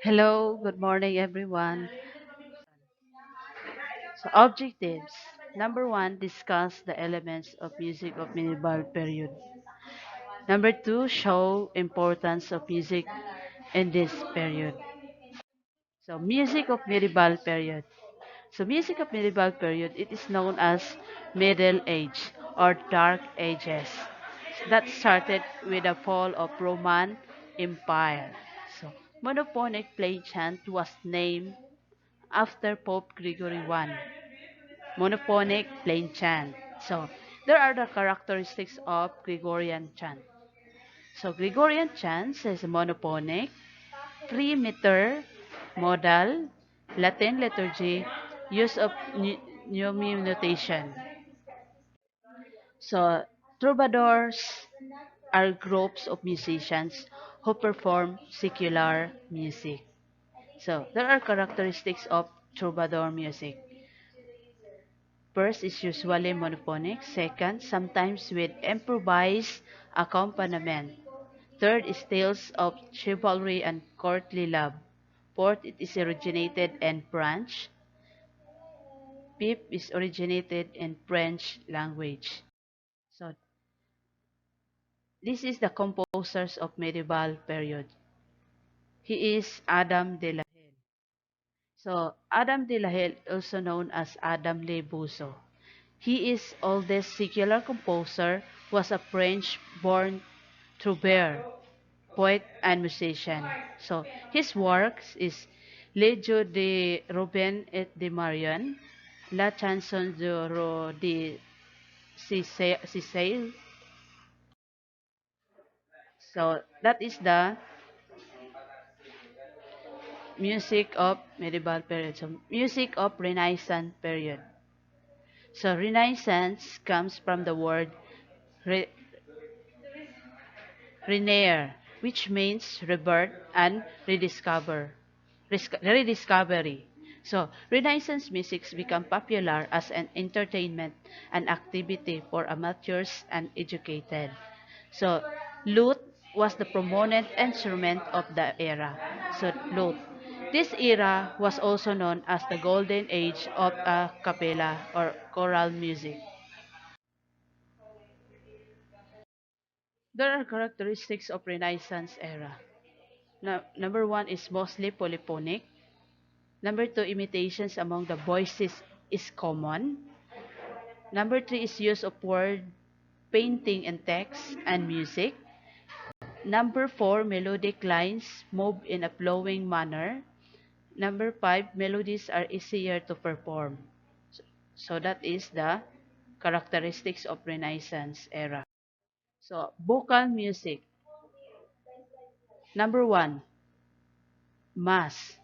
Hello, good morning everyone. So objectives. Number one, discuss the elements of music of medieval period. Number two, show importance of music in this period. So music of medieval period. So music of medieval period, it is known as Middle Age or Dark Ages. That started with the fall of Roman Empire. So monophonic plain chant was named after Pope Gregory I. Monophonic plain chant. So there are the characteristics of Gregorian chant. So Gregorian chant is monophonic, 3-meter, modal, Latin liturgy, use of neume notation. So troubadours are groups of musicians who perform secular music. So there are characteristics of troubadour music. First is usually monophonic. Second, sometimes with improvised accompaniment. Third is tales of chivalry and courtly love. Fourth, it is originated in French. Fifth is originated in French language. So this is the composers of medieval period. He is Adam de la Helle. So Adam de la Helle, also known as Adam Le Busso. He is oldest secular composer, was a French-born troubadour, poet, and musician. So his works is Le Jeu de Robin et de Marion, La Chanson de Ro de Cicely. So that is the music of medieval period. So music of Renaissance period. So Renaissance comes from the word re, renair, which means rebirth and rediscovery. So, Renaissance music became popular as an entertainment and activity for amateurs and educated. So, lute was the prominent instrument of the era. So, lute. This era was also known as the golden age of a cappella or choral music. There are characteristics of Renaissance era. Number one is mostly polyphonic. Number two, imitations among the voices is common. Number three is use of word, painting and text, and music. Number four, melodic lines move in a flowing manner. Number five, melodies are easier to perform. So that is the characteristics of Renaissance era. So, vocal music. Number one, mass.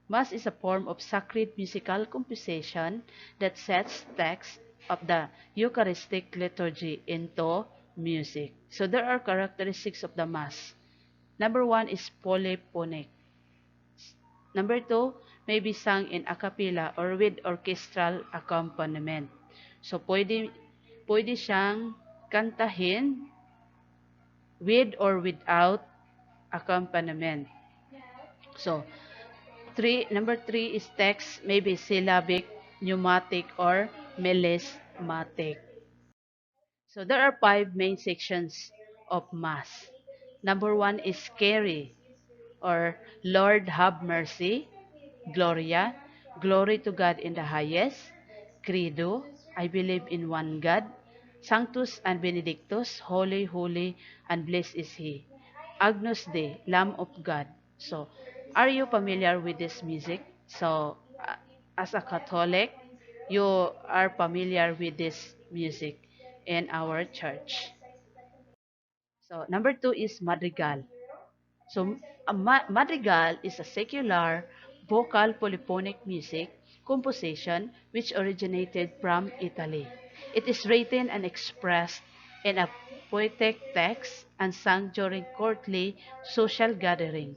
Mass is a form of sacred musical composition that sets text of the Eucharistic liturgy into music. So there are characteristics of the Mass. Number one is polyphonic. Number two, may be sung in a cappella or with orchestral accompaniment. So pwede siyang kantahin with or without accompaniment. So number three is text, maybe syllabic, pneumatic, or melismatic. So there are five main sections of Mass. Number one is Kyrie, or Lord have mercy, Gloria, glory to God in the highest, Credo, I believe in one God, Sanctus and Benedictus, holy, holy, and blessed is He. Agnus Dei, Lamb of God. So, are you familiar with this music? So, as a Catholic, you are familiar with this music in our church. So, number two is Madrigal. So, madrigal is a secular, vocal polyphonic music composition which originated from Italy. It is written and expressed in a poetic text and sung during courtly social gathering.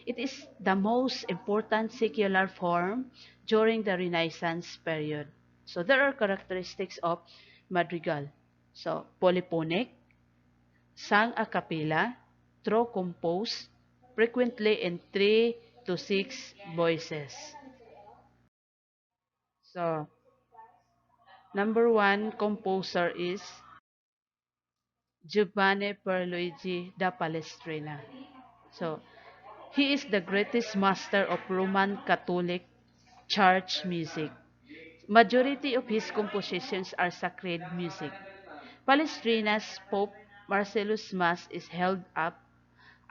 It is the most important secular form during the Renaissance period. So there are characteristics of madrigal. So polyphonic, sang a cappella, through compose, frequently in 3 to 6 voices. So, number one composer is Giovanni Pierluigi da Palestrina. So, he is the greatest master of Roman Catholic church music. Majority of his compositions are sacred music. Palestrina's Pope Marcellus Mass is held up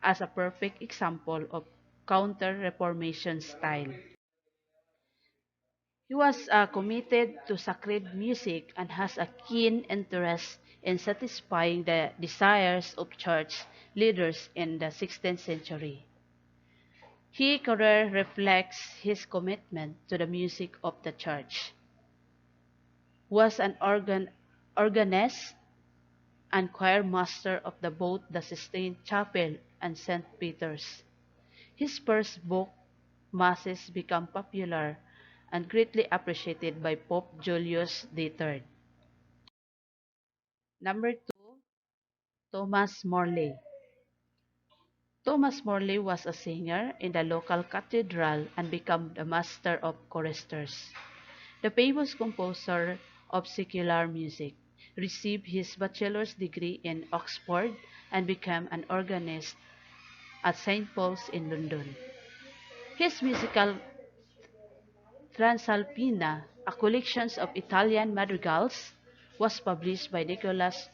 as a perfect example of Counter-Reformation style. He was committed to sacred music and has a keen interest in satisfying the desires of church leaders in the 16th century. His career reflects his commitment to the music of the church. Was an organist and choir master of both the Sistine Chapel and St. Peter's. His first book, Masses, became popular and greatly appreciated by Pope Julius III. Number two, Thomas Morley. Thomas Morley was a singer in the local cathedral and became the master of choristers. The famous composer of secular music received his bachelor's degree in Oxford and became an organist at St. Paul's in London. His musical Transalpina, a collection of Italian madrigals, was published by Nicholas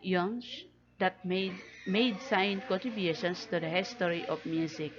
Junge that made significant contributions to the history of music.